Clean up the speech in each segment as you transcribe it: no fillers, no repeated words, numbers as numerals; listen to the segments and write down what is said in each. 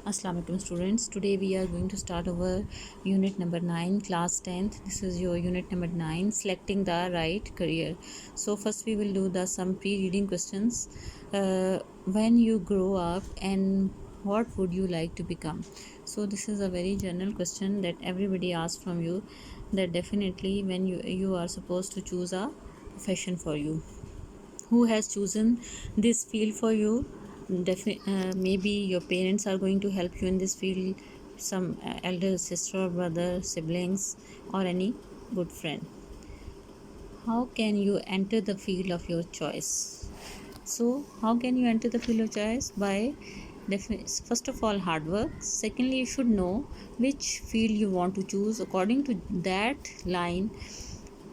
Assalamu alaikum students. Today we are going to start our unit number 9, class 10th. This is your unit number 9, selecting the right career. So first we will do the some pre-reading questions. When you grow up, and what would you like to become? So this is a very general question that everybody asks from you, that definitely when you are supposed to choose a profession for you. Who has chosen this field for you? Maybe your parents are going to help you in this field, some elder sister or brother, siblings, or any good friend. How can you enter the field of your choice? So how can you enter the field of choice? By first of all, hard work. Secondly, you should know which field you want to choose. According to that line,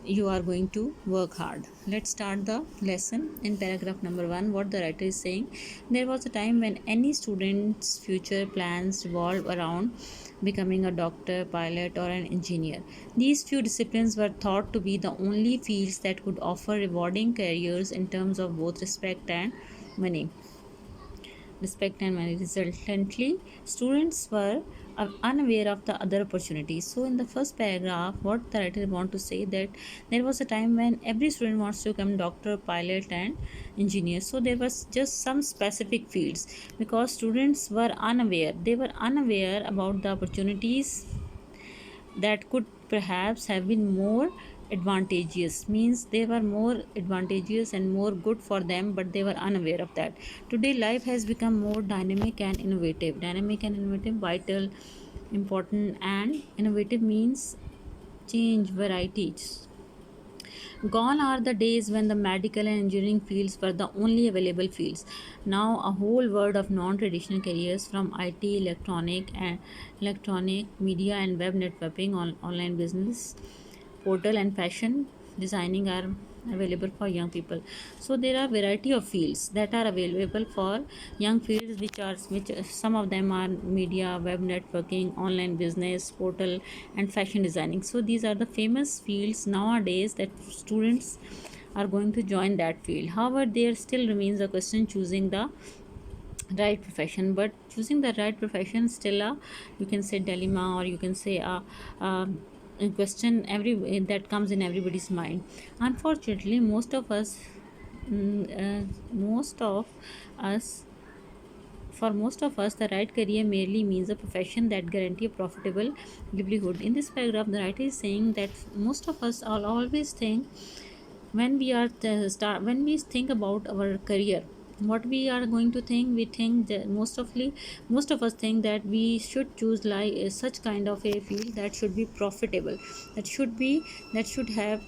you are going to work hard. Let's start the lesson. In paragraph number 1, what the writer is saying: there was a time when any student's future plans revolved around becoming a doctor, pilot, or an engineer. These few disciplines were thought to be the only fields that could offer rewarding careers in terms of both money respect and money. Resultantly, students were unaware of the other opportunities. So in the first paragraph, what the writer want to say, that there was a time when every student wants to become doctor, pilot, and engineer. So there was just some specific fields, because students were unaware. They were unaware about the opportunities that could perhaps have been more advantageous, means they were more advantageous and more good for them, but they were unaware of that. Today life has become more dynamic and innovative, vital, important, and innovative means change, varieties. Gone are the days when the medical and engineering fields were the only available fields. Now a whole world of non-traditional careers, from IT, electronic media and web networking, online business, portal, and fashion designing are available for young people. So there are variety of fields that are available for young fields, which some of them are media, web networking, online business, portal, and fashion designing. So these are the famous fields nowadays that students are going to join that field. However, there still remains a question choosing the right profession. But choosing the right profession still a, you can say, dilemma, or you can say a question that comes in everybody's mind. Unfortunately, most of us for most of us, the right career merely means a profession that guarantee a profitable livelihood. In this paragraph, the writer is saying that most of us all always think, when we are when we think about our career, what we are going to think, we think that most of us think that we should choose like such kind of a field that should be profitable, that should have,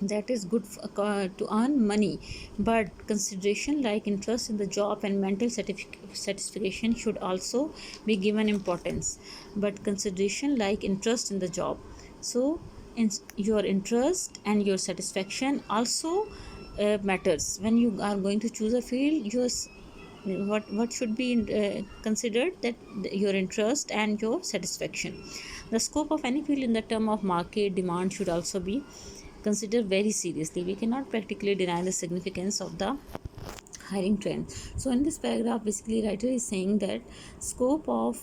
that is good to earn money. But consideration like interest in the job and mental satisfaction should also be given importance. But consideration like interest in the job, so your interest and your satisfaction also matters. When you are going to choose a field, what should be considered, that your interest and your satisfaction. The scope of any field in the term of market demand should also be considered very seriously. We cannot practically deny the significance of the hiring trend. So in this paragraph, basically writer is saying that scope of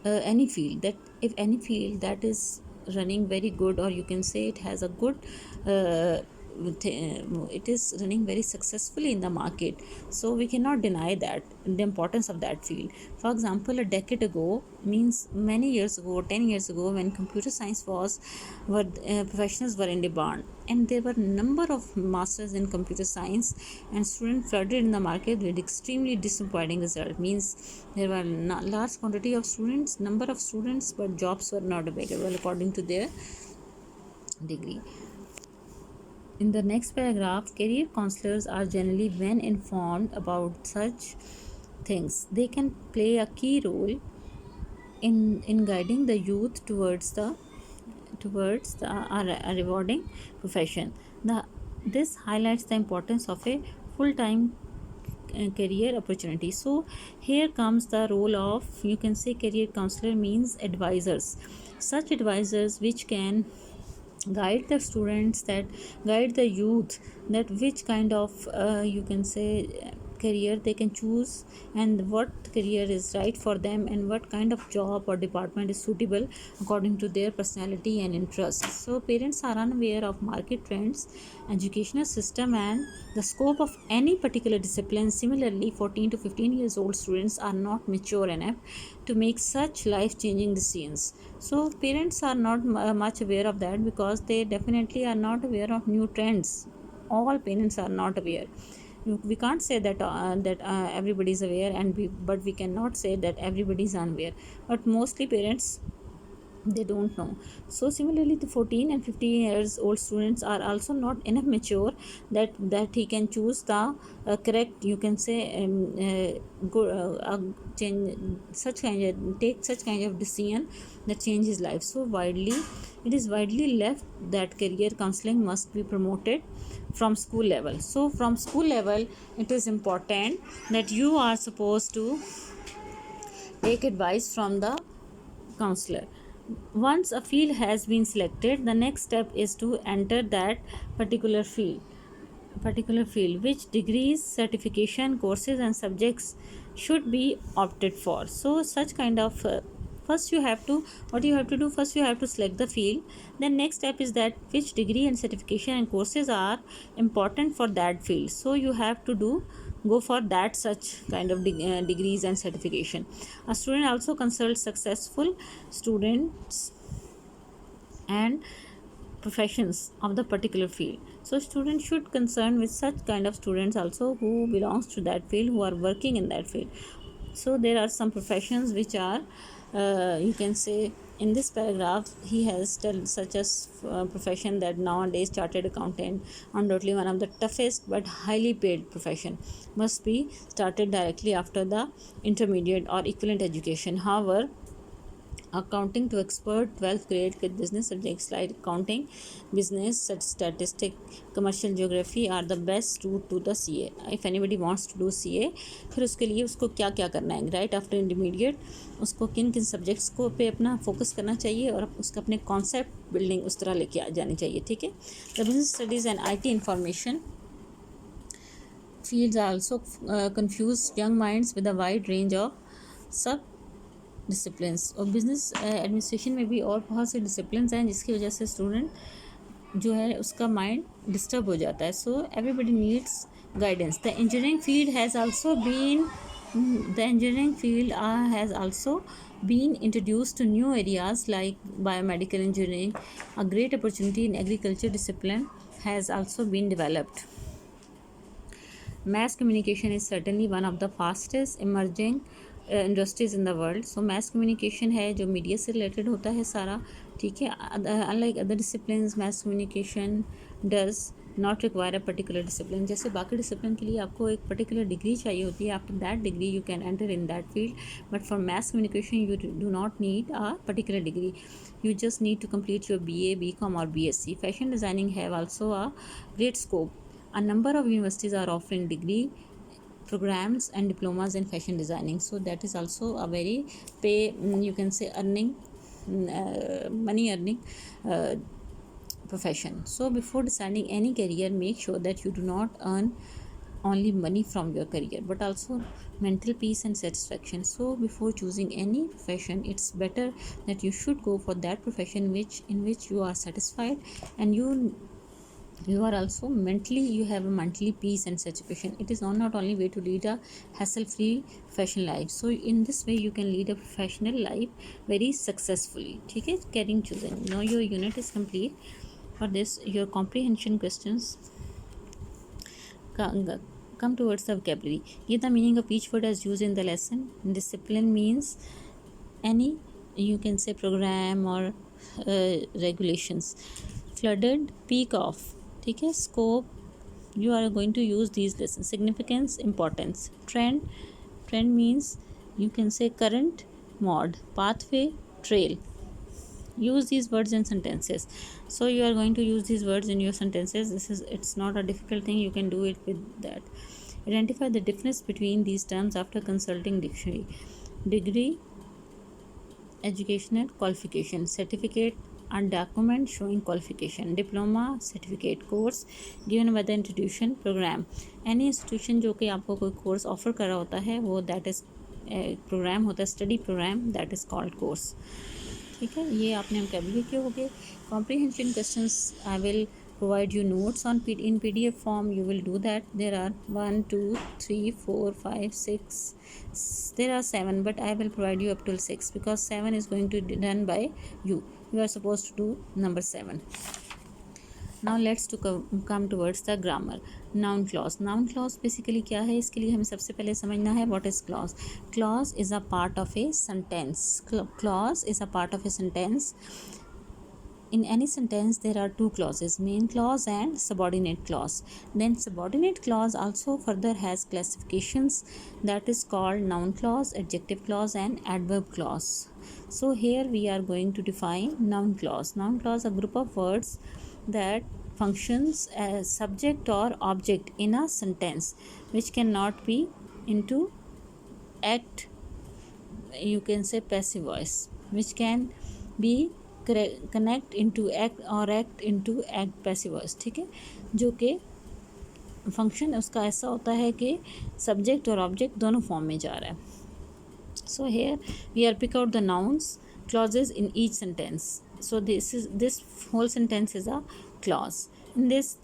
any field, that if any field that is running very good, or you can say it has a good uh, it is running very successfully in the market, so we cannot deny that the importance of that field. For example, a decade ago, means many years ago, 10 years ago, when computer science professionals were in demand, and there were number of masters in computer science, and students flooded in the market with extremely disappointing result. Means there were large quantity of number of students, but jobs were not available according to their degree. In the next paragraph, career counselors are generally well informed about such things. They can play a key role in guiding the youth towards a rewarding profession. This highlights the importance of a full-time career opportunity. So here comes the role of, you can say, career counselor means advisors. Such advisors which can guide the students, that guide the youth, that which kind of you can say career they can choose, and what career is right for them, and what kind of job or department is suitable according to their personality and interests. So parents are unaware of market trends, educational system, and the scope of any particular discipline. Similarly, 14 to 15 years old students are not mature enough to make such life changing decisions. So parents are not much aware of that, because they definitely are not aware of new trends. All parents are not aware. We can't say that everybody is aware, but we cannot say that everybody is unaware, but mostly parents, they don't know. So similarly, the 14 and 15 years old students are also not enough mature that he can choose the correct, you can say, good, change such kind of, take such kind of decision that change his life. So widely, it is widely left that career counseling must be promoted from school level. So from school level, it is important that you are supposed to take advice from the counselor. Once a field has been selected, the next step is to enter that particular field, which degrees, certification, courses, and subjects should be opted for. So such kind of first you have to, what you have to do, first you have to select the field. Then next step is that which degree and certification and courses are important for that field. So you have to go for that such kind of degrees and certification. A student also consults successful students and professions of the particular field. So students should concern with such kind of students also who belongs to that field, who are working in that field. So there are some professions which are, you can say, in this paragraph he has told, such as profession that nowadays chartered accountant, undoubtedly one of the toughest but highly paid profession, must be started directly after the intermediate or equivalent education. However, accounting to expert 12th grade with business subjects like accounting, business, statistic, commercial geography are the best route to the CA. If anybody wants to do CA, फिर उसके लिए उसको क्या क्या करना है, right after intermediate उसको किन किन सब्जेक्ट्स को पे अपना फोकस करना चाहिए, और उसका अपने कॉन्सेप्ट बिल्डिंग उस तरह लेके आ जानी चाहिए. ठीक है. The business studies and IT information fields also confuse young minds with a wide range of sub disciplines. और बिजनेस एडमिनिस्ट्रेशन में भी और बहुत से डिसिप्लिन्स हैं जिसकी वजह से स्टूडेंट जो है उसका माइंड डिस्टर्ब हो जाता है. So everybody needs guidance. The engineering field has also been introduced to new areas like biomedical engineering. A great opportunity in agriculture discipline has also been developed. Mass communication is certainly one of the fastest emerging industries in the world. So mess communication है जो media से related होता है सारा. ठीक है. Unlike other discipline, mess communication does not require a particular discipline. जैसे बाकी डिसिप्लिन के लिए आपको एक पर्टिकुलर डिग्री चाहिए होती है, after that degree you can enter in that field, but for mess communication you do not need a particular degree. You just need to complete your BA, BCom or BSc. Fashion designing have also a great scope. A number of universities are offering degree programs and diplomas in fashion designing. So that is also a very you can say earning money earning profession. So before deciding any career, make sure that you do not earn only money from your career but also mental peace and satisfaction. So before choosing any profession, it's better that you should go for that profession in which you are satisfied, and you are also mentally, you have a mentally peace and satisfaction. It is not only way to lead a hassle free professional life. So in this way you can lead a professional life very successfully. ठीक है. Career choosing. Now your unit is complete. For this, your comprehension questions come towards the vocabulary. Give the meaning of each word as used in the lesson. Discipline means any, you can say, program or regulations. Flooded, peak off. ठीक है. Scope, you are going to use these lessons. Significance, importance. Trend means, you can say, current, mode. Pathway, trail. Use these words in sentences. So you are going to use these words in your sentences. It's not a difficult thing, you can do it with that. Identify the difference between these terms after consulting dictionary. Degree, educational qualification. Certificate, a document showing qualification, diploma, certificate, course given by the institution, program. Any institution जो कि आपको कोई course offer कर रहा होता है वो that is program होता है, study program, that is called course. ठीक है, ये आपने vocabulary के हो गए. Comprehension questions I will provide you notes on in PDF form. You will do that. There are 1 2 3 4 5 6, there are 7, but I will provide you up till 6 because 7 is going to be done by you. You are supposed to do number 7. Now let's to come towards the grammar. Noun clause. Noun clause basically क्या है, इसके लिए हमें सबसे पहले समझना है what is clause. Clause is a part of a sentence. Clause is a part of a sentence. In any sentence there are two clauses, main clause and subordinate clause. Then subordinate clause also further has classifications, that is called noun clause, adjective clause and adverb clause. So here we are going to define noun clause. Noun clause a group of words that functions as subject or object in a sentence which cannot be into act, you can say passive voice, which can be connect into act or act into act passive voice. ठीक है, जो कि function उसका ऐसा होता है कि subject और ऑब्जेक्ट दोनों फॉर्म में जा रहा है. So here we are pick out the nouns clauses in each sentence. So this whole sentence is a clause. In this,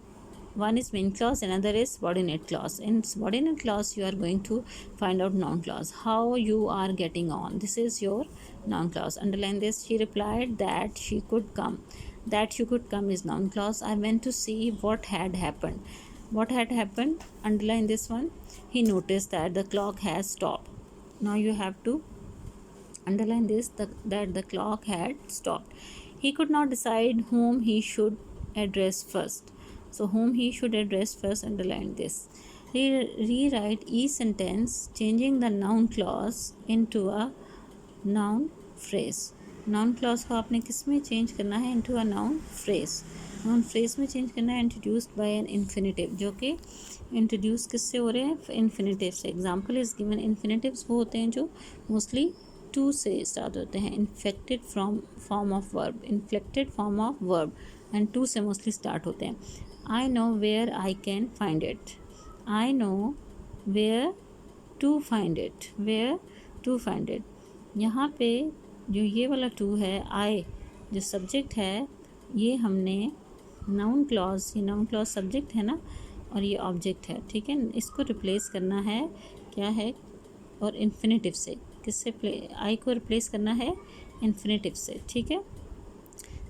one is main clause, another is subordinate clause. In subordinate clause you are going to find out noun clause, how you are getting on. This is your noun clause. Underline this. She replied that she could come. That she could come is noun clause. I went to see what had happened. What had happened, underline this one. He noticed that the clock has stopped. Now you have to underline this, that the clock had stopped. He could not decide whom he should address first. So whom he should address first, underline this. Rewrite each sentence changing the noun clause into a noun phrase. Noun clause को आपने किस में change करना है, into a noun phrase. Noun phrase में change करना है introduced by N infinitive, जो कि इंट्रोड्यूस किससे हो रहे हैं, इन्फिनेटिव से. Example is given. इन्फिनेटिव्स वो होते हैं जो मोस्टली टू से स्टार्ट होते हैं. Infected form of verb, inflected form of verb and to से मोस्टली स्टार्ट होते हैं. I know where I can find it. I know where to find it. Where to find it. यहाँ पे जो ये वाला टू है, आई जो सब्जेक्ट है, ये हमने नाउन क्लॉज, ये नाउन क्लॉज सब्जेक्ट है ना, और ये ऑब्जेक्ट है. ठीक है, इसको रिप्लेस करना है क्या है, और इन्फिनेटिव से. किससे आई को रिप्लेस करना है, इन्फिनेटिव से. ठीक है.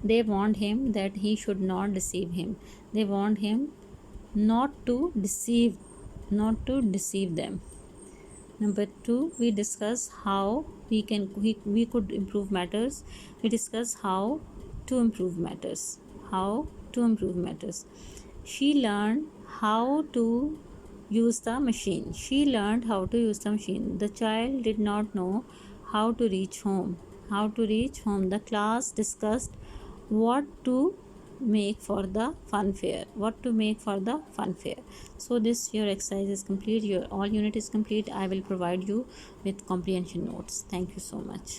They want him that he should not deceive him. They want him not to deceive them. Number 2, we discuss how we could improve matters. We discuss how to improve matters. How to improve matters. She learned how to use the machine. She learned how to use the machine. The child did not know how to reach home. How to reach home. The class discussed what to make for the fun fair. What to make for the fun fair. So this your exercise is complete. Your all unit is complete. I will provide you with comprehension notes. Thank you so much.